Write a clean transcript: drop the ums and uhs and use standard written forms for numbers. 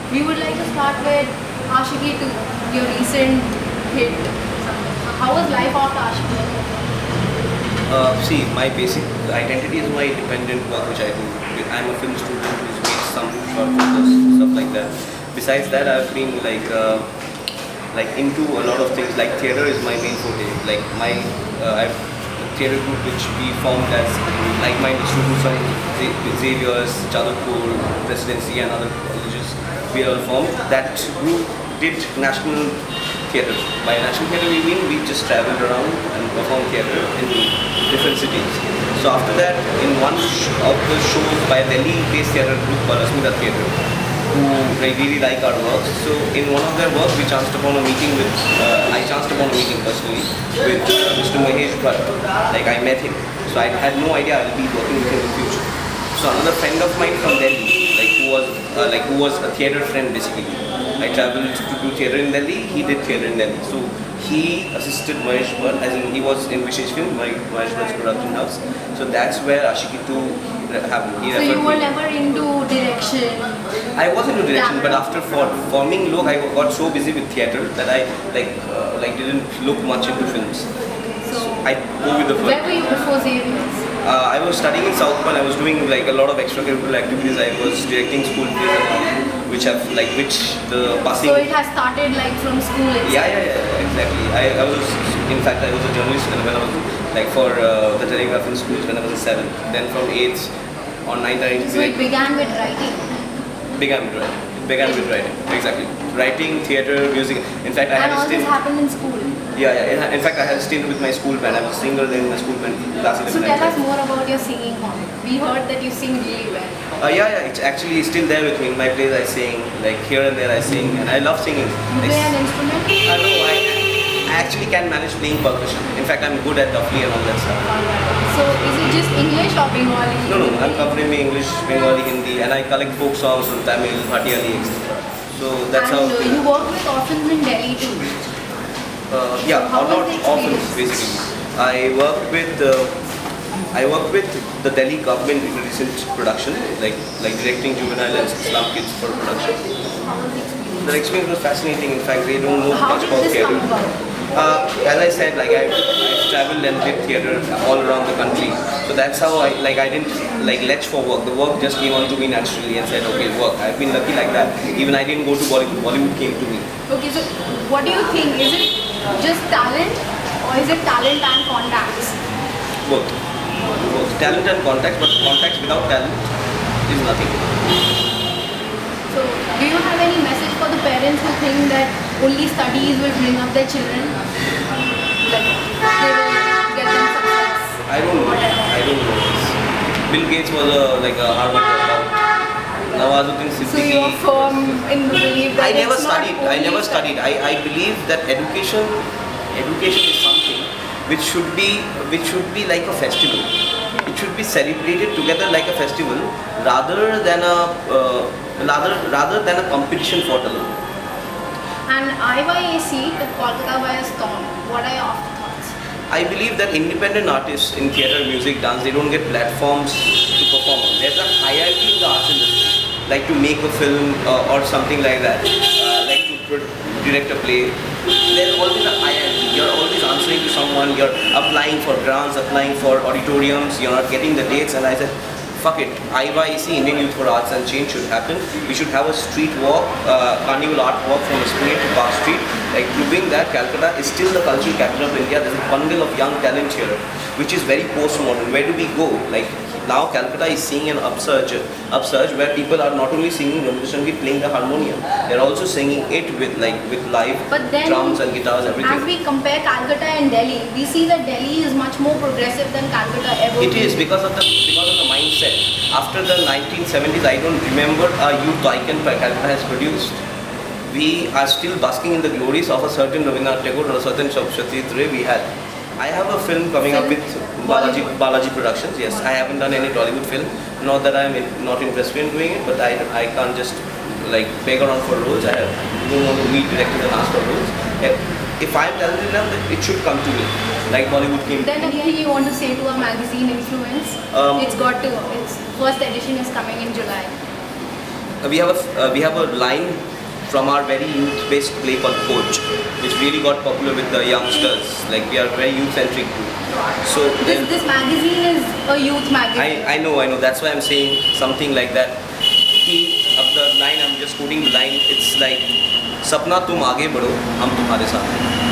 We would like to start with Ashiki 2, your recent hit. How was life after Ashiki? See, my basic identity is my independent work which I do. I'm a film student who's made some short films, stuff like that. Besides that, I've been like into a lot of things. Like theatre is my main forte. Like I've a theatre group which we formed as like-minded students from Xavier's, Jadavpur, Presidency, and other colleges. We all formed. That group did national theatre. By national theatre we mean we just traveled around and performed theatre in different cities. So after that, in one of the shows by Delhi-based theatre group called Asmita Theatre, who really like our work. So in one of their work, we chanced upon a meeting with, I chanced upon a meeting personally with Mr. Majumdar. Like I met him, so I had no idea I'll be working with him in the future. So another friend of mine from Delhi, who was a theatre friend basically. I travelled to do theatre in Delhi. He did theatre in Delhi. So he assisted Mahesh Bhatt, as in he was in Vishesh Film, Mahesh Bhatt's production house. So that's where Ashiki 2 happened. So you were never into direction? I was into direction, but after forming Lok, I got so busy with theatre that I didn't look much into films. So I go with the flow. Where were you before Xavier's? I was studying in South Point. I was doing like a lot of extracurricular activities. I was directing school plays and all, which the passing. So it has started like from school itself? Yeah, exactly. I was, in fact, I was a journalist when I was like for the telegraph in schools when I was in 7th. Then from 8th on 9th I. So it began with writing? Began with writing, exactly. Writing, theatre, music. In fact, And all this happened in school? Yeah. In fact, I had a stint with my school band. I was a singer in the school band. So tell us more about your singing hobby. We heard that you sing really well. Yeah, it's actually still there with me. In my plays I sing, like here and there I sing, and I love singing. You play an instrument? I actually can manage playing percussion. In fact, I'm good at duffly and all that stuff. So is it just English or Bengali? No, I'm covering English, Bengali, Hindi, and I collect folk songs from Tamil, Bhatiyali, etc. So that's how. And you work with orphans in Delhi too? Yeah, or not orphans basically. I work with the Delhi government in a recent production, like directing juvenile and slum kids for production. How was the experience? The experience was fascinating. In fact, they don't know How much did about this come theatre. about? As I said, like I've traveled and did theatre all around the country. So that's how I didn't letch for work. The work just came on to me naturally and said, okay, work. I've been lucky like that. Even I didn't go to Bollywood. Bollywood came to me. Okay, so what do you think? Is it just talent or is it talent and contacts? Both. Talent and contacts, but contacts without talent is nothing. So do you have any message for the parents who think that only studies will bring up their children? Like they will get them success? I don't know. Bill Gates was a Harvard dropout. Nawazuddin So Siddiqui. you're firm in the belief that I never it's not only studied. I believe that education is something which should be like a festival. It should be celebrated together like a festival rather than a competition fought alone. And IYAC took Kolkata by a storm. What are your afterthoughts? I believe that independent artists in theatre, music, dance, they don't get platforms to perform on. There's a hierarchy in the arts industry, like to make a film or something like that, like to direct a play. There's always a hierarchy. You're always answering to someone. You're applying for grants, applying for auditoriums. You're not getting the dates. And I said, fuck it. IYAC, Indian Youth for Arts and Change, should happen. We should have a street walk, carnival art walk from Esplanade to Park Street, like proving that Calcutta is still the cultural capital of India. There's a bundle of young talent here, which is very postmodern. Where do we go? Like now Calcutta is seeing an upsurge where people are not only singing Rabindra Sangeet, playing the harmonium, they're also singing it with live drums and guitars, everything. As we compare Calcutta and Delhi, we see that Delhi is much more progressive than Calcutta ever. It is because of the mindset. After the 1970s, I don't remember a youth icon Calcutta has produced. We are still basking in the glories of a certain Rabindranath Tagore or a certain Satyajit Ray we had. I have a film coming up with Balaji Productions. Yes, I haven't done any Tollywood film. Not that I'm not interested in doing it, but I can't just beg around for roles. I don't want to meet directors and ask for roles. If I'm talented enough, it should come to me. Like Bollywood came. Then again, you want to say to a magazine influence? Its first edition is coming in July. we have a line from our very youth-based play called Coach, which really got popular with the youngsters. Like we are very youth-centric too. So This magazine is a youth magazine. I know. That's why I'm saying something like that. He, of the line, I'm just quoting the line. It's like, "Sapna tum aage बढ़ो, हम तुम्हारे साथ हैं."